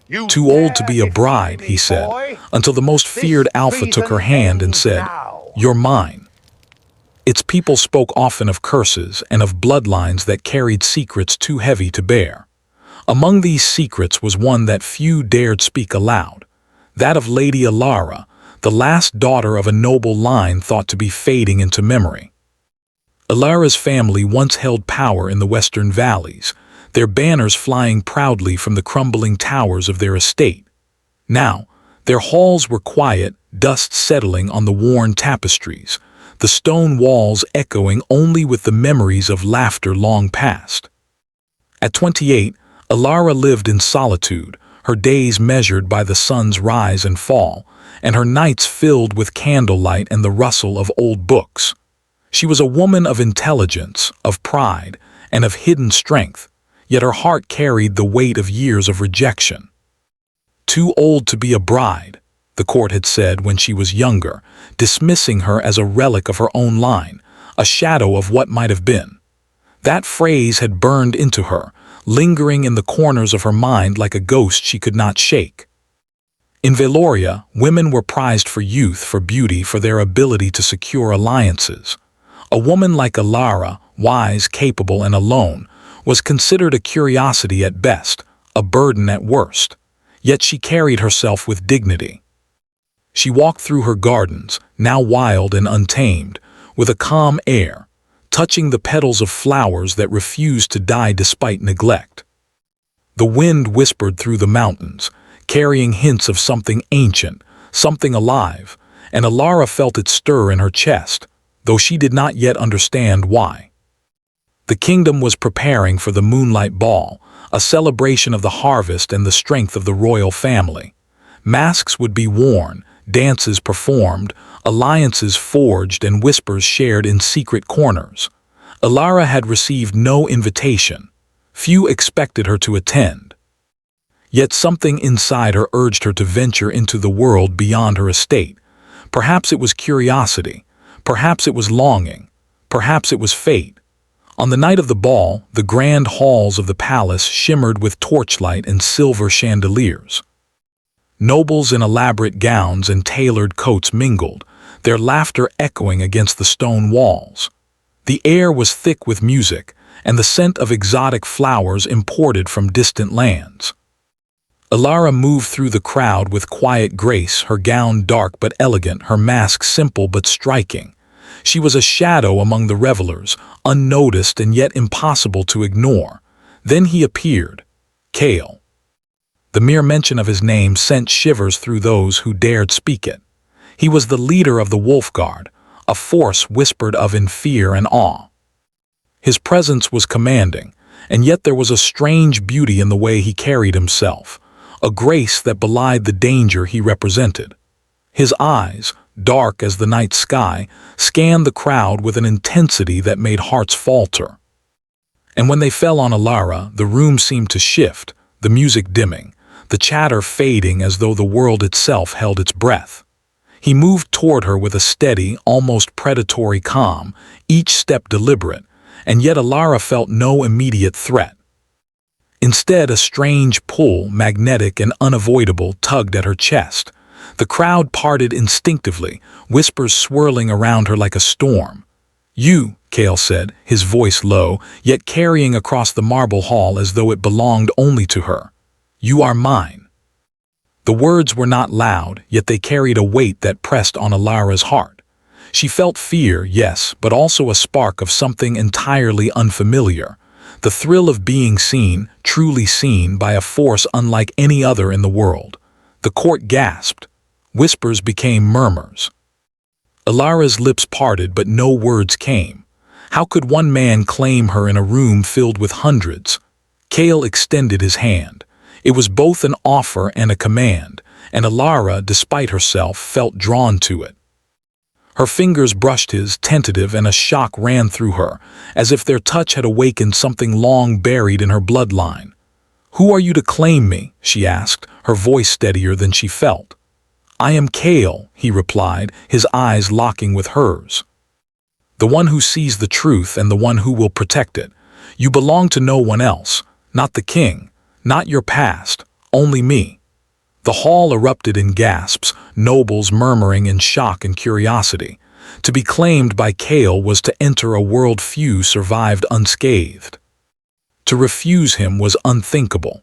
You "Too old to dare be a defy bride," he me, said, boy? until the most This feared alpha took her treason hand and ends said, now. "You're mine." Its people spoke often of curses and of bloodlines that carried secrets too heavy to bear. Among these secrets was one that few dared speak aloud, that of Lady Alara, the last daughter of a noble line thought to be fading into memory. Alara's family once held power in the western valleys, their banners flying proudly from the crumbling towers of their estate. Now, their halls were quiet, dust settling on the worn tapestries, the stone walls echoing only with the memories of laughter long past. At 28, Alara lived in solitude, her days measured by the sun's rise and fall, and her nights filled with candlelight and the rustle of old books. She was a woman of intelligence, of pride, and of hidden strength, yet her heart carried the weight of years of rejection. "Too old to be a bride," the court had said when she was younger, dismissing her as a relic of her own line, a shadow of what might have been. That phrase had burned into her, lingering in the corners of her mind like a ghost she could not shake. In Veloria, women were prized for youth, for beauty, for their ability to secure alliances. A woman like Alara, wise, capable, and alone, was considered a curiosity at best, a burden at worst. Yet she carried herself with dignity. She walked through her gardens, now wild and untamed, with a calm air, touching the petals of flowers that refused to die despite neglect. The wind whispered through the mountains, carrying hints of something ancient, something alive, and Alara felt it stir in her chest, though she did not yet understand why. The kingdom was preparing for the moonlight ball, a celebration of the harvest and the strength of the royal family. Masks would be worn, dances performed, alliances forged, and whispers shared in secret corners. Alara had received no invitation. Few expected her to attend. Yet something inside her urged her to venture into the world beyond her estate. Perhaps it was curiosity. Perhaps it was longing. Perhaps it was fate. On the night of the ball, the grand halls of the palace shimmered with torchlight and silver chandeliers. Nobles in elaborate gowns and tailored coats mingled, their laughter echoing against the stone walls. The air was thick with music, and the scent of exotic flowers imported from distant lands. Alara moved through the crowd with quiet grace, her gown dark but elegant, her mask simple but striking. She was a shadow among the revelers, unnoticed and yet impossible to ignore. Then he appeared, Kale. The mere mention of his name sent shivers through those who dared speak it. He was the leader of the Wolf Guard, a force whispered of in fear and awe. His presence was commanding, and yet there was a strange beauty in the way he carried himself, a grace that belied the danger he represented. His eyes, dark as the night sky, scanned the crowd with an intensity that made hearts falter. And when they fell on Alara, the room seemed to shift, the music dimming, the chatter fading as though the world itself held its breath. He moved toward her with a steady, almost predatory calm, each step deliberate, and yet Alara felt no immediate threat. Instead, a strange pull, magnetic and unavoidable, tugged at her chest. The crowd parted instinctively, whispers swirling around her like a storm. "You," Kale said, his voice low, yet carrying across the marble hall as though it belonged only to her. "You are mine." The words were not loud, yet they carried a weight that pressed on Alara's heart. She felt fear, yes, but also a spark of something entirely unfamiliar. The thrill of being seen, truly seen, by a force unlike any other in the world. The court gasped. Whispers became murmurs. Alara's lips parted, but no words came. How could one man claim her in a room filled with hundreds? Kale extended his hand. It was both an offer and a command, and Alara, despite herself, felt drawn to it. Her fingers brushed his, tentative, and a shock ran through her, as if their touch had awakened something long buried in her bloodline. "Who are you to claim me?" she asked, her voice steadier than she felt. "I am Kale," he replied, his eyes locking with hers. "The one who sees the truth and the one who will protect it. You belong to no one else, not the king, not your past, Only me. The hall erupted in gasps, nobles murmuring in shock and curiosity. To be claimed by Kale was to enter a world few survived unscathed. To refuse him was unthinkable.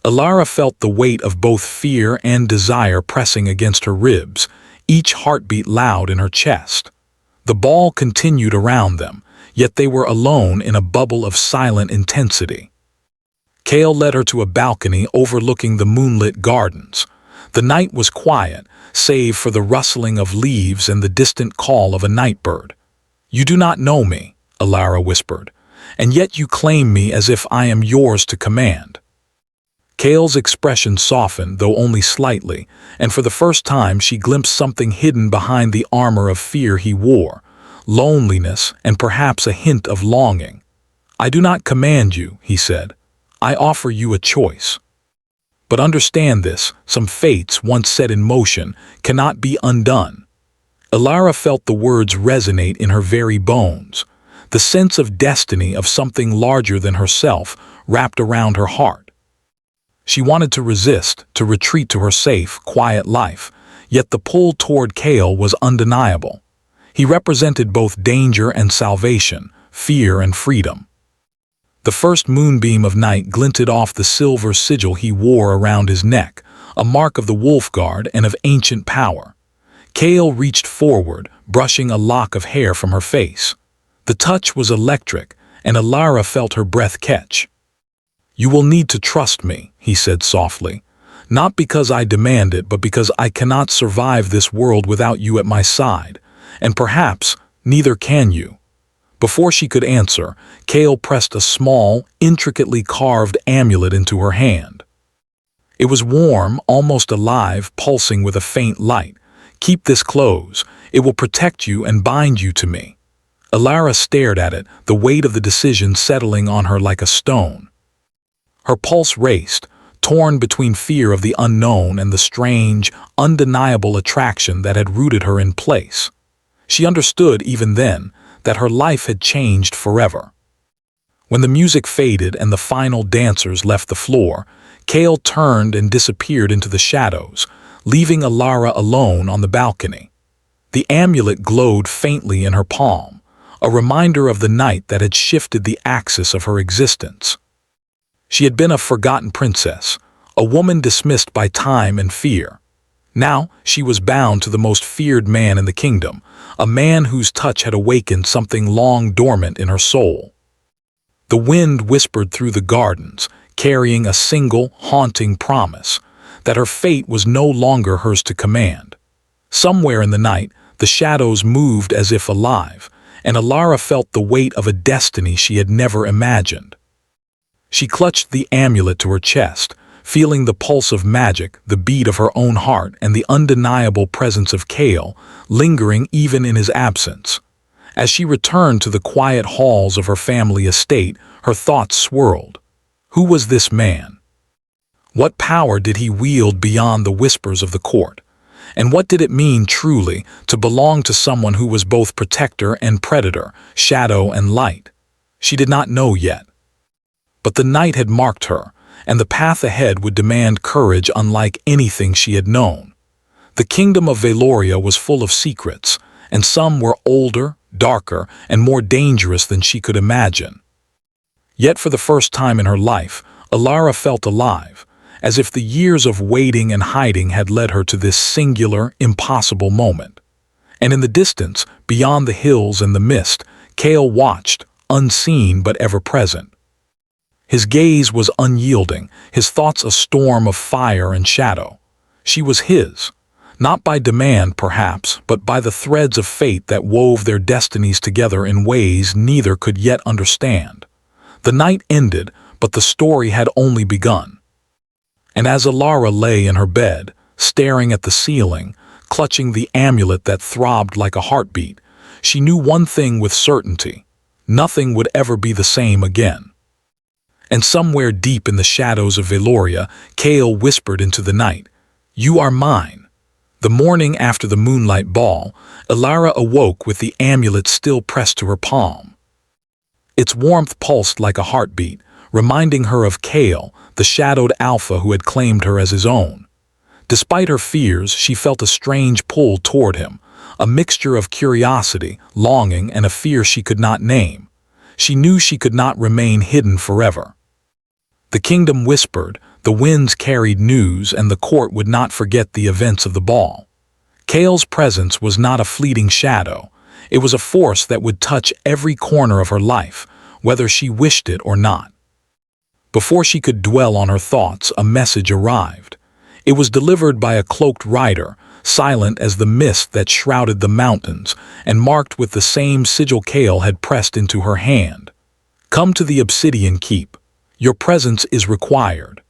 Alara felt the weight of both fear and desire pressing against her ribs, each heartbeat loud in her chest. The ball continued around them, yet they were alone in a bubble of silent intensity. Kale led her to a balcony overlooking the moonlit gardens. The night was quiet, save for the rustling of leaves and the distant call of a nightbird. "You do not know me," Alara whispered, "and yet you claim me as if I am yours to command." Kale's expression softened, though only slightly, and for the first time she glimpsed something hidden behind the armor of fear he wore, loneliness and perhaps a hint of longing. "I do not command you," he said. "I offer you a choice. But understand this, some fates once set in motion cannot be undone." Alara felt the words resonate in her very bones. The sense of destiny of something larger than herself wrapped around her heart. She wanted to resist, to retreat to her safe, quiet life, yet the pull toward Kale was undeniable. He represented both danger and salvation, fear and freedom. The first moonbeam of night glinted off the silver sigil he wore around his neck, a mark of the wolf guard and of ancient power. Kale reached forward, brushing a lock of hair from her face. The touch was electric, and Alara felt her breath catch. "You will need to trust me," he said softly. "Not because I demand it, but because I cannot survive this world without you at my side. And perhaps neither can you." Before she could answer, Kale pressed a small, intricately carved amulet into her hand. It was warm, almost alive, pulsing with a faint light. "Keep this close. It will protect you and bind you to me." Alara stared at it, the weight of the decision settling on her like a stone. Her pulse raced, torn between fear of the unknown and the strange, undeniable attraction that had rooted her in place. She understood even then that her life had changed forever. When the music faded and the final dancers left the floor, Kale turned and disappeared into the shadows, leaving Alara alone on the balcony. The amulet glowed faintly in her palm, a reminder of the night that had shifted the axis of her existence. She had been a forgotten princess, a woman dismissed by time and fear. Now she was bound to the most feared man in the kingdom, a man whose touch had awakened something long dormant in her soul. The wind whispered through the gardens, carrying a single, haunting promise, that her fate was no longer hers to command. Somewhere in the night, the shadows moved as if alive, and Alara felt the weight of a destiny she had never imagined. She clutched the amulet to her chest, feeling the pulse of magic, the beat of her own heart, and the undeniable presence of Kale, lingering even in his absence. As she returned to the quiet halls of her family estate, her thoughts swirled. Who was this man? What power did he wield beyond the whispers of the court? And what did it mean truly to belong to someone who was both protector and predator, shadow and light? She did not know yet. But the night had marked her, and the path ahead would demand courage unlike anything she had known. The kingdom of Veloria was full of secrets, and some were older, darker, and more dangerous than she could imagine. Yet for the first time in her life, Alara felt alive, as if the years of waiting and hiding had led her to this singular, impossible moment. And in the distance, beyond the hills and the mist, Kale watched, unseen but ever present. His gaze was unyielding, his thoughts a storm of fire and shadow. She was his, not by demand perhaps, but by the threads of fate that wove their destinies together in ways neither could yet understand. The night ended, but the story had only begun. And as Alara lay in her bed, staring at the ceiling, clutching the amulet that throbbed like a heartbeat, she knew one thing with certainty: nothing would ever be the same again. And somewhere deep in the shadows of Veloria, Kale whispered into the night, "You are mine." The morning after the moonlight ball, Alara awoke with the amulet still pressed to her palm. Its warmth pulsed like a heartbeat, reminding her of Kale, the shadowed alpha who had claimed her as his own. Despite her fears, she felt a strange pull toward him, a mixture of curiosity, longing, and a fear she could not name. She knew she could not remain hidden forever. The kingdom whispered, the winds carried news, and the court would not forget the events of the ball. Kale's presence was not a fleeting shadow. It was a force that would touch every corner of her life, whether she wished it or not. Before she could dwell on her thoughts, a message arrived. It was delivered by a cloaked rider, silent as the mist that shrouded the mountains, and marked with the same sigil Kale had pressed into her hand. "Come to the Obsidian Keep. Your presence is required."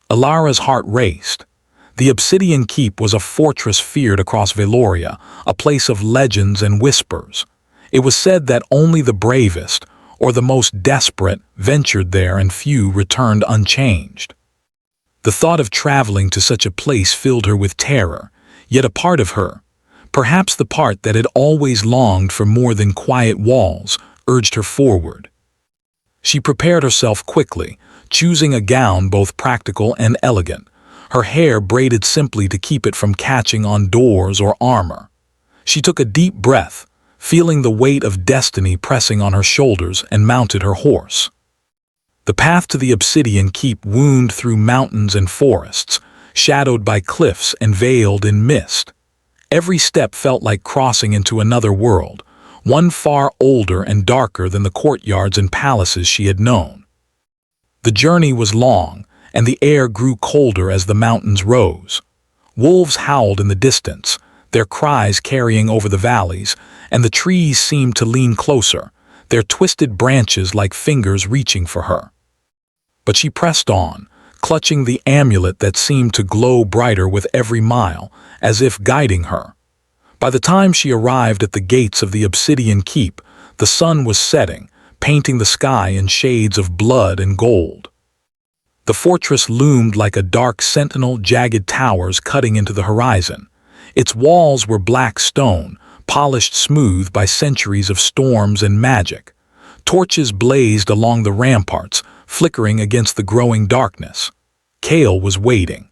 Alara's heart raced. The Obsidian Keep was a fortress feared across Veloria, a place of legends and whispers. It was said that only the bravest, or the most desperate, ventured there, and few returned unchanged. The thought of traveling to such a place filled her with terror, yet a part of her, perhaps the part that had always longed for more than quiet walls, urged her forward. She prepared herself quickly, choosing a gown both practical and elegant, her hair braided simply to keep it from catching on doors or armor. She took a deep breath, feeling the weight of destiny pressing on her shoulders, and mounted her horse. The path to the Obsidian Keep wound through mountains and forests, shadowed by cliffs and veiled in mist. Every step felt like crossing into another world, one far older and darker than the courtyards and palaces she had known. The journey was long, and the air grew colder as the mountains rose. Wolves howled in the distance, their cries carrying over the valleys, and the trees seemed to lean closer, their twisted branches like fingers reaching for her. But she pressed on, clutching the amulet that seemed to glow brighter with every mile, as if guiding her. By the time she arrived at the gates of the Obsidian Keep, the sun was setting, painting the sky in shades of blood and gold. The fortress loomed like a dark sentinel, jagged towers cutting into the horizon. Its walls were black stone, polished smooth by centuries of storms and magic. Torches blazed along the ramparts, flickering against the growing darkness. Kale was waiting.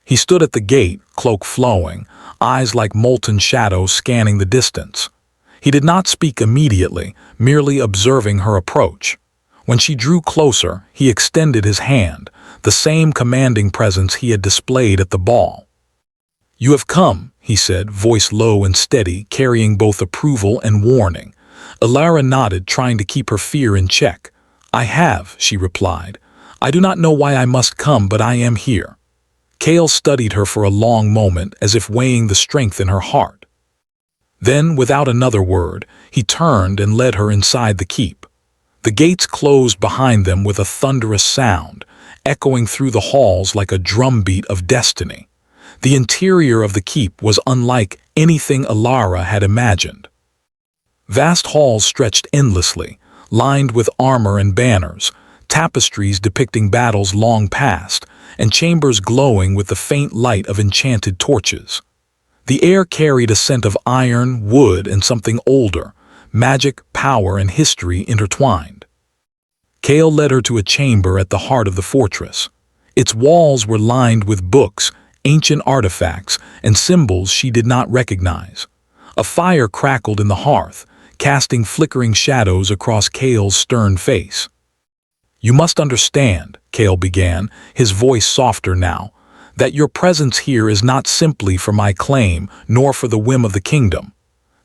He stood at the gate, cloak flowing, eyes like molten shadows scanning the distance. He did not speak immediately, merely observing her approach. When she drew closer, he extended his hand, the same commanding presence he had displayed at the ball. "You have come," he said, voice low and steady, carrying both approval and warning. Alara nodded, trying to keep her fear in check. "I have," she replied. "I do not know why I must come, but I am here." Kale studied her for a long moment, as if weighing the strength in her heart. Then, without another word, he turned and led her inside the keep. The gates closed behind them with a thunderous sound, echoing through the halls like a drumbeat of destiny. The interior of the keep was unlike anything Alara had imagined. Vast halls stretched endlessly, lined with armor and banners, tapestries depicting battles long past, and chambers glowing with the faint light of enchanted torches. The air carried a scent of iron, wood, and something older, magic, power, and history intertwined. Kale led her to a chamber at the heart of the fortress. Its walls were lined with books, ancient artifacts, and symbols she did not recognize. A fire crackled in the hearth, casting flickering shadows across Kale's stern face. "You must understand," Kale began, his voice softer now, "that your presence here is not simply for my claim, nor for the whim of the kingdom.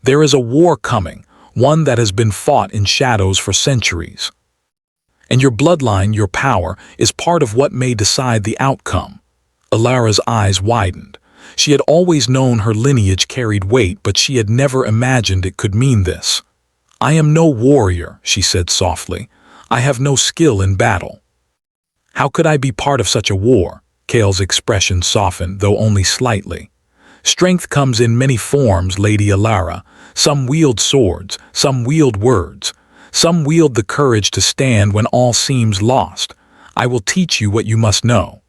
There is a war coming, one that has been fought in shadows for centuries. And your bloodline, your power, is part of what may decide the outcome." Alara's eyes widened. She had always known her lineage carried weight, but she had never imagined it could mean this. "I am no warrior," she said softly. "I have no skill in battle." "How could I be part of such a war?" Kale's expression softened, though only slightly. "Strength comes in many forms, Lady Alara. Some wield swords, some wield words. Some wield the courage to stand when all seems lost. I will teach you what you must know.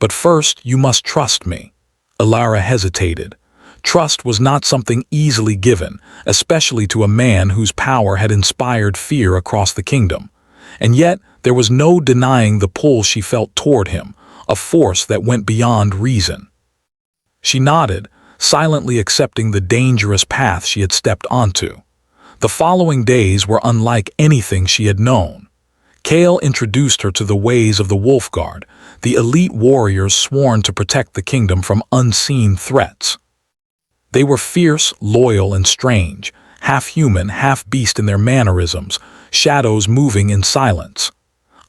But first, you must trust me." Alara hesitated. Trust was not something easily given, especially to a man whose power had inspired fear across the kingdom. and yet there was no denying the pull she felt toward him, a force that went beyond reason. She nodded, silently accepting the dangerous path she had stepped onto. The following days were unlike anything she had known. Kale introduced her to the ways of the Wolf Guard, the elite warriors sworn to protect the kingdom from unseen threats. They were fierce, loyal, and strange, half human, half beast in their mannerisms, shadows moving in silence.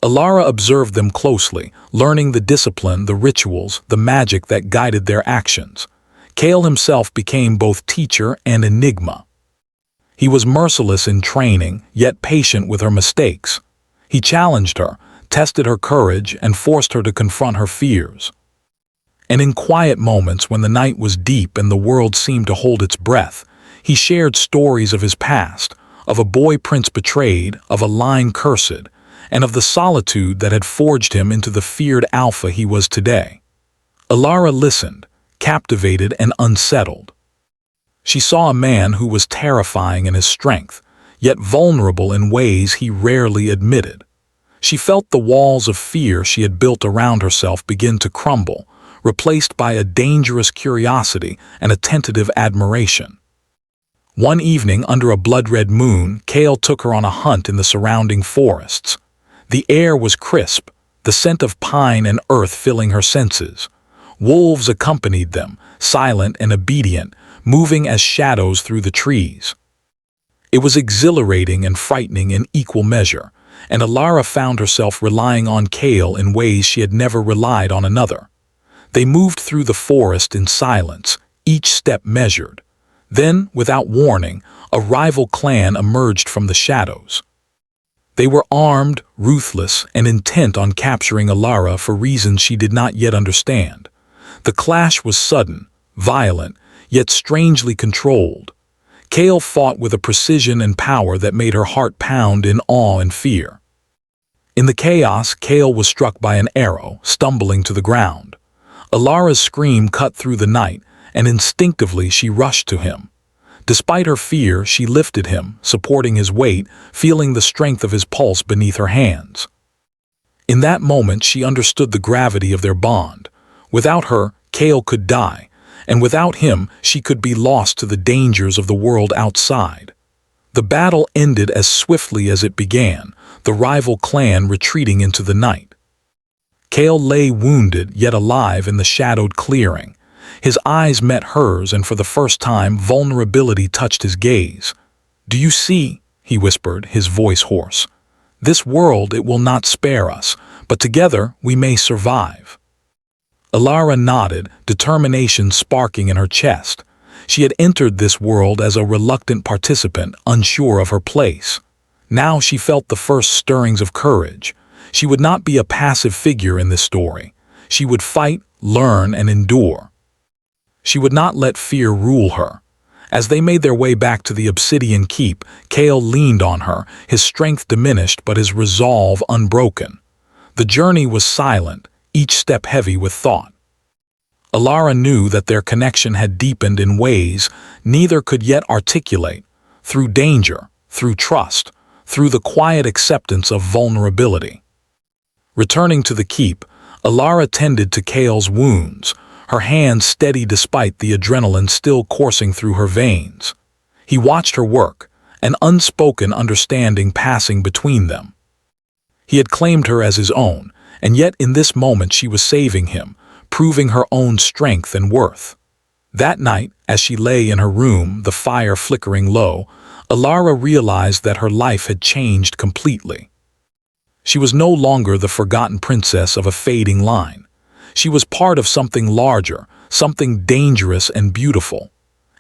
Alara observed them closely, learning the discipline, the rituals, the magic that guided their actions. Kale himself became both teacher and enigma. He was merciless in training, yet patient with her mistakes. He challenged her, tested her courage, and forced her to confront her fears. And in quiet moments when the night was deep and the world seemed to hold its breath, he shared stories of his past, of a boy prince betrayed, of a line cursed, and of the solitude that had forged him into the feared alpha he was today. Alara listened, captivated and unsettled. She saw a man who was terrifying in his strength, yet vulnerable in ways he rarely admitted. She felt the walls of fear she had built around herself begin to crumble, replaced by a dangerous curiosity and a tentative admiration. One evening, under a blood-red moon, Kale took her on a hunt in the surrounding forests. The air was crisp, the scent of pine and earth filling her senses. Wolves accompanied them, silent and obedient, moving as shadows through the trees. It was exhilarating and frightening in equal measure, and Alara found herself relying on Kale in ways she had never relied on another. They moved through the forest in silence, each step measured. Then, without warning, a rival clan emerged from the shadows. They were armed, ruthless, and intent on capturing Alara for reasons she did not yet understand. The clash was sudden, violent, yet strangely controlled. Kale fought with a precision and power that made her heart pound in awe and fear. In the chaos, Kale was struck by an arrow, stumbling to the ground. Alara's scream cut through the night, and instinctively she rushed to him. Despite her fear, she lifted him, supporting his weight, feeling the strength of his pulse beneath her hands. In that moment, she understood the gravity of their bond. Without her, Kale could die, and without him, she could be lost to the dangers of the world outside. The battle ended as swiftly as it began, the rival clan retreating into the night. Kale lay wounded yet alive in the shadowed clearing. His eyes met hers, and for the first time, vulnerability touched his gaze. "Do you see?" he whispered, his voice hoarse. "This world, it will not spare us, but together we may survive." Alara nodded, determination sparking in her chest. She had entered this world as a reluctant participant, unsure of her place. Now she felt the first stirrings of courage. She would not be a passive figure in this story. She would fight, learn, and endure. She would not let fear rule her. As they made their way back to the obsidian keep, Kale leaned on her, his strength diminished but his resolve unbroken. The journey was silent, each step heavy with thought. Alara knew that their connection had deepened in ways neither could yet articulate, through danger, through trust, through the quiet acceptance of vulnerability. Returning to the keep, Alara tended to Kale's wounds, her hands steady despite the adrenaline still coursing through her veins. He watched her work, an unspoken understanding passing between them. He had claimed her as his own, and yet in this moment she was saving him, proving her own strength and worth. That night, as she lay in her room, the fire flickering low, Alara realized that her life had changed completely. She was no longer the forgotten princess of a fading line. She was part of something larger, something dangerous and beautiful.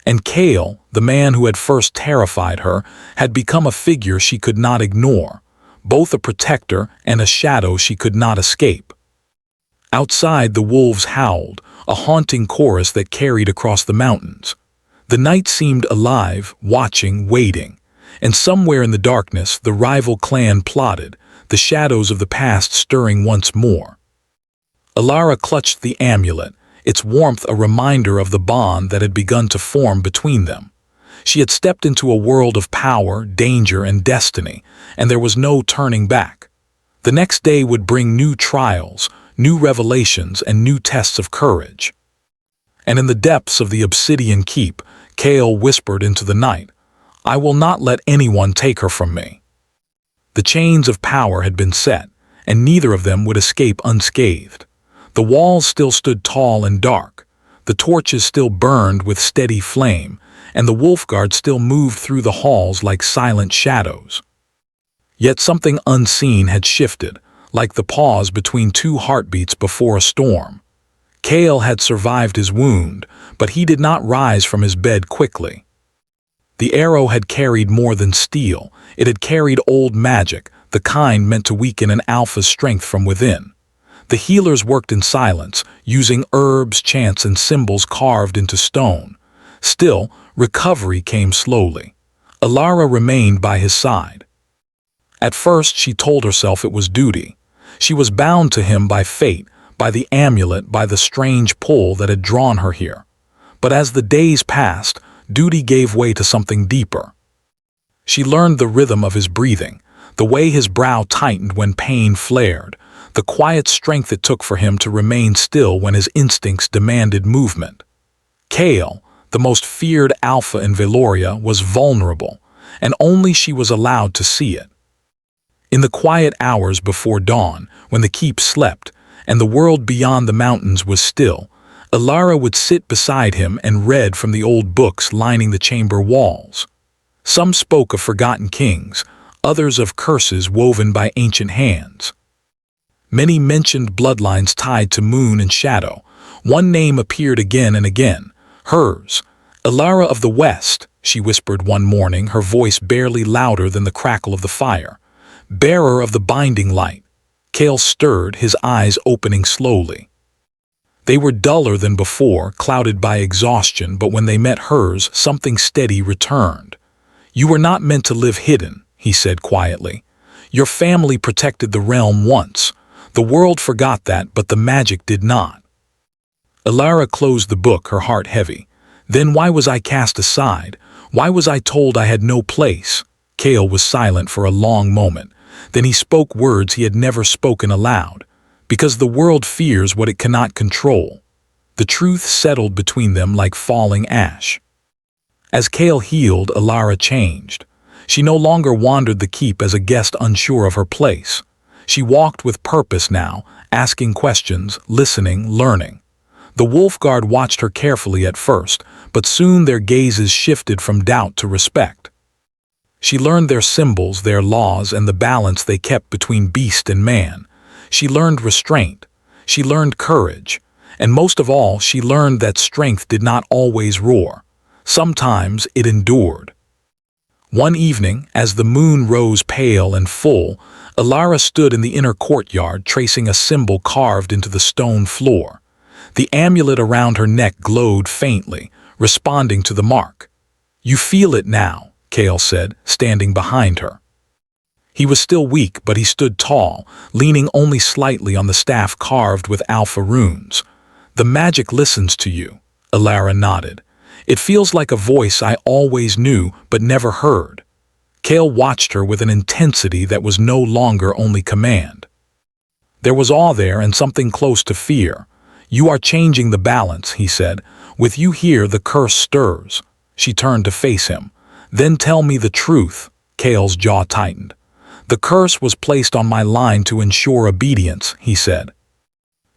And Kale, the man who had first terrified her, had become a figure she could not ignore, both a protector and a shadow she could not escape. Outside, the wolves howled, a haunting chorus that carried across the mountains. The night seemed alive, watching, waiting. And somewhere in the darkness, the rival clan plotted, the shadows of the past stirring once more. Alara clutched the amulet, its warmth a reminder of the bond that had begun to form between them. She had stepped into a world of power, danger, and destiny, and there was no turning back. The next day would bring new trials, new revelations, and new tests of courage. And in the depths of the obsidian keep, Kale whispered into the night, "I will not let anyone take her from me." The chains of power had been set, and neither of them would escape unscathed. The walls still stood tall and dark, the torches still burned with steady flame, and the wolf guard still moved through the halls like silent shadows. Yet something unseen had shifted, like the pause between two heartbeats before a storm. Kale had survived his wound, but he did not rise from his bed quickly. The arrow had carried more than steel. It had carried old magic, the kind meant to weaken an alpha's strength from within. The healers worked in silence, using herbs, chants, and symbols carved into stone. Still, recovery came slowly. Alara remained by his side. At first, she told herself it was duty. She was bound to him by fate, by the amulet, by the strange pull that had drawn her here. But as the days passed, duty gave way to something deeper. She learned the rhythm of his breathing, the way his brow tightened when pain flared, the quiet strength it took for him to remain still when his instincts demanded movement. Kale, the most feared alpha in Veloria, was vulnerable, and only she was allowed to see it. In the quiet hours before dawn, when the keep slept, and the world beyond the mountains was still, Alara would sit beside him and read from the old books lining the chamber walls. Some spoke of forgotten kings, others of curses woven by ancient hands. Many mentioned bloodlines tied to moon and shadow. One name appeared again and again, hers. "Alara of the West," she whispered one morning, her voice barely louder than the crackle of the fire. "Bearer of the binding light." Kale stirred, his eyes opening slowly. They were duller than before, clouded by exhaustion, but when they met hers, something steady returned. "You were not meant to live hidden," he said quietly. "Your family protected the realm once. The world forgot that, but the magic did not." Alara closed the book, her heart heavy. "Then why was I cast aside? Why was I told I had no place?" Kale was silent for a long moment. Then he spoke words he had never spoken aloud. "Because the world fears what it cannot control." The truth settled between them like falling ash. As Kale healed, Alara changed. She no longer wandered the keep as a guest unsure of her place. She walked with purpose now, asking questions, listening, learning. The wolf guard watched her carefully at first, but soon their gazes shifted from doubt to respect. She learned their symbols, their laws, and the balance they kept between beast and man. She learned restraint. She learned courage. And most of all, she learned that strength did not always roar. Sometimes it endured. One evening, as the moon rose pale and full, Alara stood in the inner courtyard tracing a symbol carved into the stone floor. The amulet around her neck glowed faintly, responding to the mark. "You feel it now," Kale said, standing behind her. He was still weak, but he stood tall, leaning only slightly on the staff carved with alpha runes. "The magic listens to you," Alara nodded. "It feels like a voice I always knew but never heard." Kale watched her with an intensity that was no longer only command. There was awe there and something close to fear. "You are changing the balance," he said. "With you here, the curse stirs." She turned to face him. "Then tell me the truth." Kale's jaw tightened. "The curse was placed on my line to ensure obedience," he said.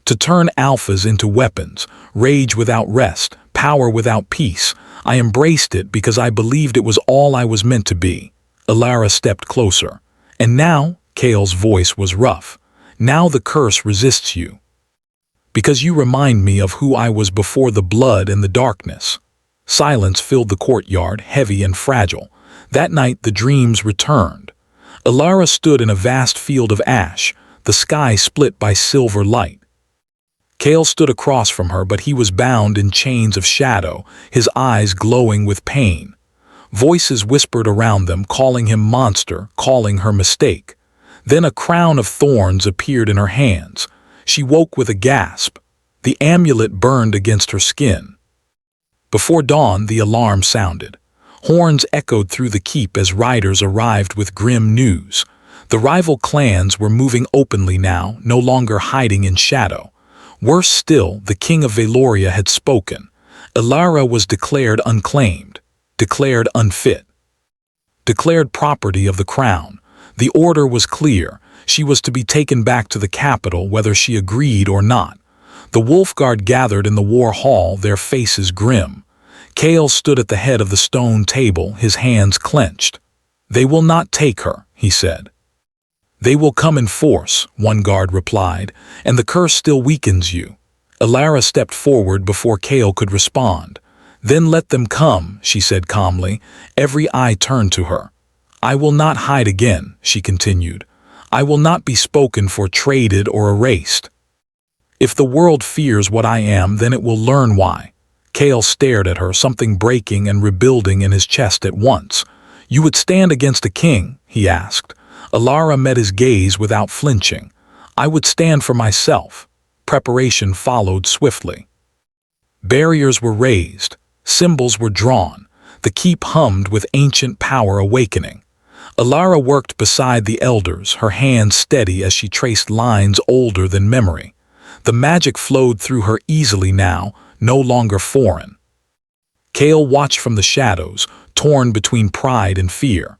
"To turn alphas into weapons, rage without rest, power without peace. I embraced it because I believed it was all I was meant to be." Alara stepped closer. "And now," Kale's voice was rough, "now the curse resists you. Because you remind me of who I was before the blood and the darkness." Silence filled the courtyard, heavy and fragile. That night the dreams returned. Alara stood in a vast field of ash, the sky split by silver light. Kale stood across from her, but he was bound in chains of shadow, his eyes glowing with pain. Voices whispered around them, calling him monster, calling her mistake. Then a crown of thorns appeared in her hands. She woke with a gasp. The amulet burned against her skin. Before dawn, the alarm sounded. Horns echoed through the keep as riders arrived with grim news. The rival clans were moving openly now, no longer hiding in shadow. Worse still, the king of Valoria had spoken. Ilara was declared unclaimed, declared unfit, declared property of the crown. The order was clear. She was to be taken back to the capital whether she agreed or not. The Wolf Guard gathered in the war hall, their faces grim. Kale stood at the head of the stone table, his hands clenched. "They will not take her," he said. "They will come in force," one guard replied, "and the curse still weakens you." Ilara stepped forward before Kale could respond. "Then let them come," she said calmly. Every eye turned to her. "I will not hide again," she continued. "I will not be spoken for, traded or erased. If the world fears what I am, then it will learn why." Kale stared at her, something breaking and rebuilding in his chest at once. "You would stand against a king?" he asked. Ilara met his gaze without flinching. "I would stand for myself." Preparation followed swiftly. Barriers were raised. Symbols were drawn. The keep hummed with ancient power awakening. Ilara worked beside the elders, her hands steady as she traced lines older than memory. The magic flowed through her easily now, no longer foreign. Kale watched from the shadows, torn between pride and fear.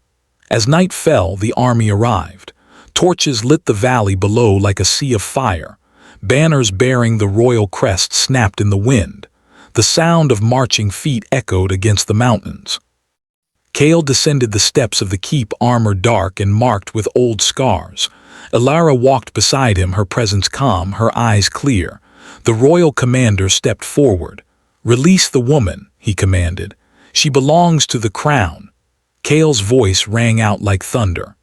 As night fell, the army arrived. Torches lit the valley below like a sea of fire. Banners bearing the royal crest snapped in the wind. The sound of marching feet echoed against the mountains. Kale descended the steps of the keep, armor dark and marked with old scars. Ilara walked beside him, her presence calm, her eyes clear. The royal commander stepped forward. "Release the woman," he commanded. "She belongs to the crown." Kale's voice rang out like thunder.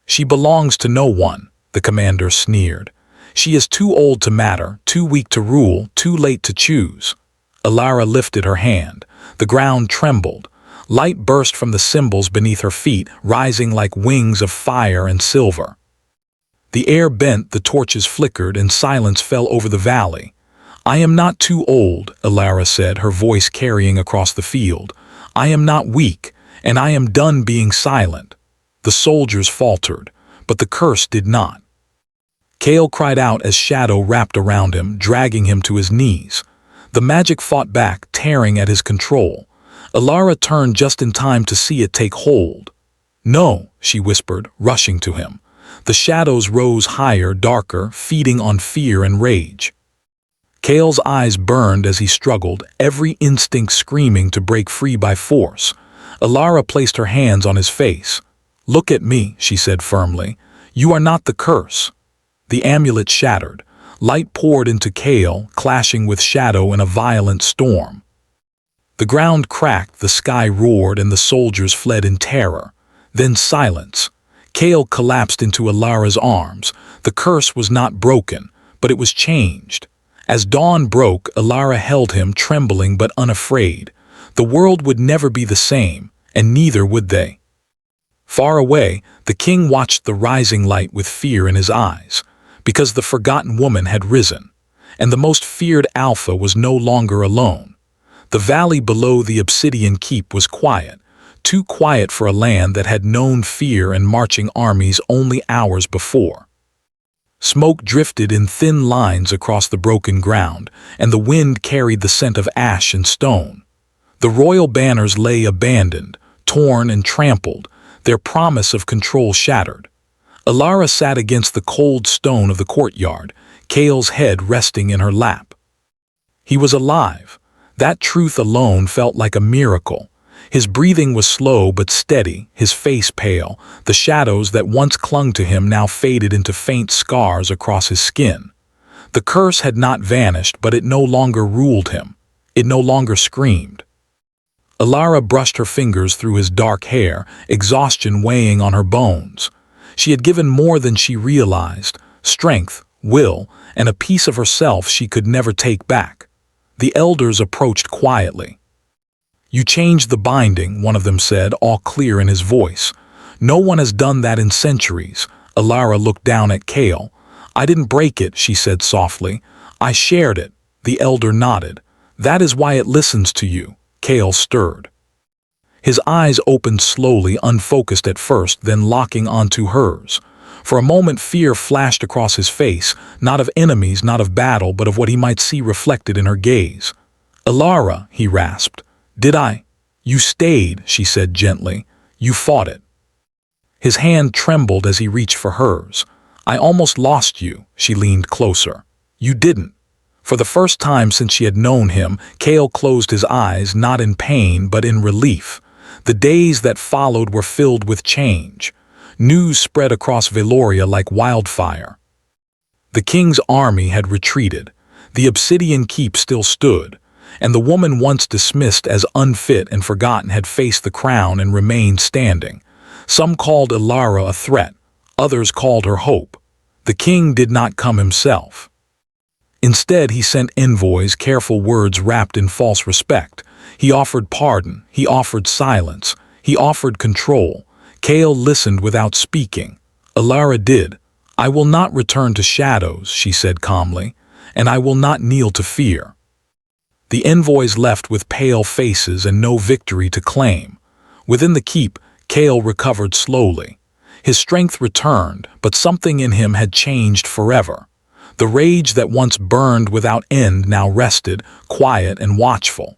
"She belongs to no one," the commander sneered. "She is too old to matter, too weak to rule, too late to choose." Ilara lifted her hand. The ground trembled. Light burst from the symbols beneath her feet, rising like wings of fire and silver. The air bent, the torches flickered, and silence fell over the valley. "I am not too old," Ilara said, her voice carrying across the field. "I am not weak, and I am done being silent." The soldiers faltered, but the curse did not. Kale cried out as shadow wrapped around him, dragging him to his knees. The magic fought back, tearing at his control. Ilara turned just in time to see it take hold. "No," she whispered, rushing to him. The shadows rose higher, darker, feeding on fear and rage. Kale's eyes burned as he struggled, every instinct screaming to break free by force. Ilara placed her hands on his face. "Look at me," she said firmly. "You are not the curse." The amulet shattered. Light poured into Kale, clashing with shadow in a violent storm. The ground cracked, the sky roared, and the soldiers fled in terror. Then silence. Kale collapsed into Ilara's arms. The curse was not broken, but it was changed. As dawn broke, Ilara held him, trembling but unafraid. The world would never be the same, and neither would they. Far away, the king watched the rising light with fear in his eyes, because the forgotten woman had risen, and the most feared Alpha was no longer alone. The valley below the obsidian keep was quiet, too quiet for a land that had known fear and marching armies only hours before. Smoke drifted in thin lines across the broken ground, and the wind carried the scent of ash and stone. The royal banners lay abandoned, torn and trampled, their promise of control shattered. Ilara sat against the cold stone of the courtyard, Kale's head resting in her lap. He was alive. That truth alone felt like a miracle. His breathing was slow but steady, his face pale. The shadows that once clung to him now faded into faint scars across his skin. The curse had not vanished, but it no longer ruled him. It no longer screamed. Ilara brushed her fingers through his dark hair, exhaustion weighing on her bones. She had given more than she realized, strength, will, and a piece of herself she could never take back. The elders approached quietly. "You changed the binding," one of them said, all clear in his voice. "No one has done that in centuries." Ilara looked down at Kale. "I didn't break it," she said softly. "I shared it." The elder nodded. "That is why it listens to you." Kale stirred. His eyes opened slowly, unfocused at first, then locking onto hers. For a moment fear flashed across his face, not of enemies, not of battle, but of what he might see reflected in her gaze. "Alara," he rasped. "Did I?" "You stayed," she said gently. "You fought it." His hand trembled as he reached for hers. "I almost lost you," she leaned closer. "You didn't." For the first time since she had known him, Cale closed his eyes, not in pain, but in relief. The days that followed were filled with change. News spread across Veloria like wildfire. The king's army had retreated. The obsidian keep still stood, and the woman once dismissed as unfit and forgotten had faced the crown and remained standing. Some called Alara a threat, others called her hope. The king did not come himself. Instead, he sent envoys, careful words wrapped in false respect. He offered pardon, he offered silence, he offered control. Cale listened without speaking. Alara did. "I will not return to shadows," she said calmly, "and I will not kneel to fear." The envoys left with pale faces and no victory to claim. Within the keep, Cale recovered slowly. His strength returned, but something in him had changed forever. The rage that once burned without end now rested, quiet and watchful.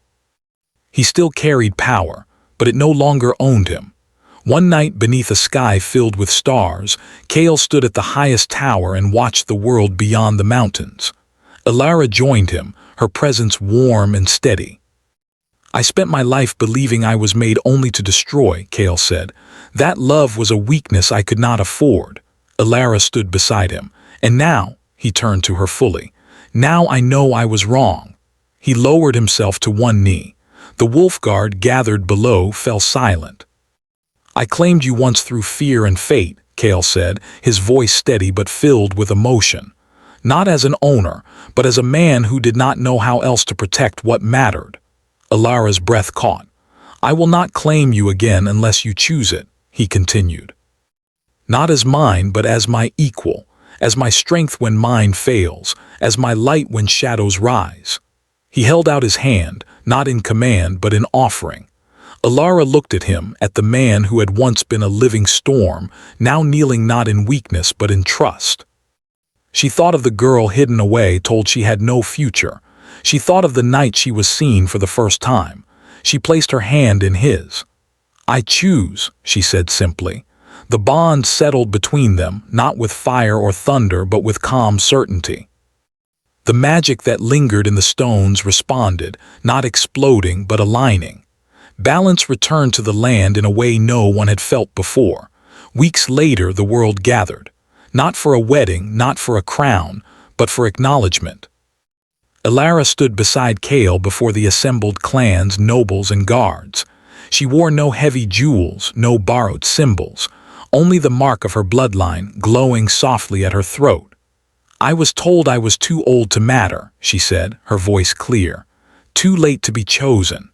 He still carried power, but it no longer owned him. One night beneath a sky filled with stars, Cale stood at the highest tower and watched the world beyond the mountains. Alara joined him, her presence warm and steady. "I spent my life believing I was made only to destroy," Cale said. "That love was a weakness I could not afford." Alara stood beside him. "And now," he turned to her fully, "now I know I was wrong." He lowered himself to one knee. The wolf guard gathered below fell silent. "I claimed you once through fear and fate," Cale said, his voice steady but filled with emotion. "Not as an owner, but as a man who did not know how else to protect what mattered." Alara's breath caught. "I will not claim you again unless you choose it," he continued. "Not as mine, but as my equal, as my strength when mine fails, as my light when shadows rise." He held out his hand, not in command but in offering. Alara looked at him, at the man who had once been a living storm, now kneeling not in weakness but in trust. She thought of the girl hidden away, told she had no future. She thought of the night she was seen for the first time. She placed her hand in his. "I choose," she said simply. The bond settled between them, not with fire or thunder, but with calm certainty. The magic that lingered in the stones responded, not exploding but aligning. Balance returned to the land in a way no one had felt before. Weeks later the world gathered. Not for a wedding, not for a crown, but for acknowledgement. Alara stood beside Cale before the assembled clans, nobles, and guards. She wore no heavy jewels, no borrowed symbols, only the mark of her bloodline glowing softly at her throat. "I was told I was too old to matter," she said, her voice clear. "Too late to be chosen.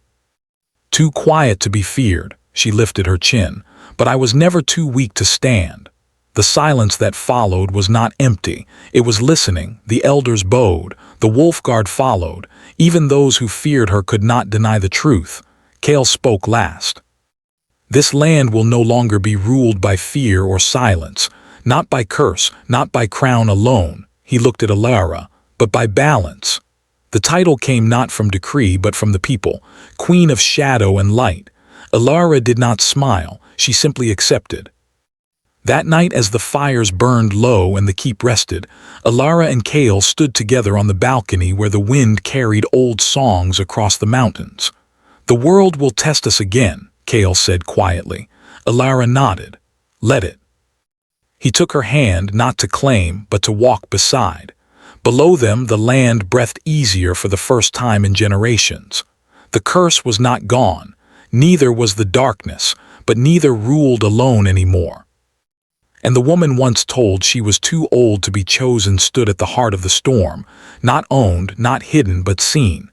Too quiet to be feared," she lifted her chin, "but I was never too weak to stand." The silence that followed was not empty, it was listening. The elders bowed, the wolf guard followed. Even those who feared her could not deny the truth. Cale spoke last. "This land will no longer be ruled by fear or silence, not by curse, not by crown alone," he looked at Alara, "but by balance." The title came not from decree but from the people, Queen of Shadow and Light. Alara did not smile, she simply accepted. That night, as the fires burned low and the keep rested, Alara and Cale stood together on the balcony where the wind carried old songs across the mountains. "The world will test us again," Cale said quietly. Alara nodded. "Let it." He took her hand, not to claim, but to walk beside. Below them, the land breathed easier for the first time in generations. The curse was not gone, neither was the darkness, but neither ruled alone anymore. And the woman once told she was too old to be chosen stood at the heart of the storm, not owned, not hidden, but seen.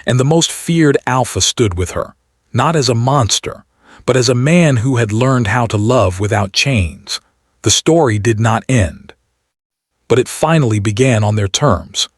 And the most feared Alpha stood with her, not as a monster, but as a man who had learned how to love without chains. The story did not end. But it finally began on their terms.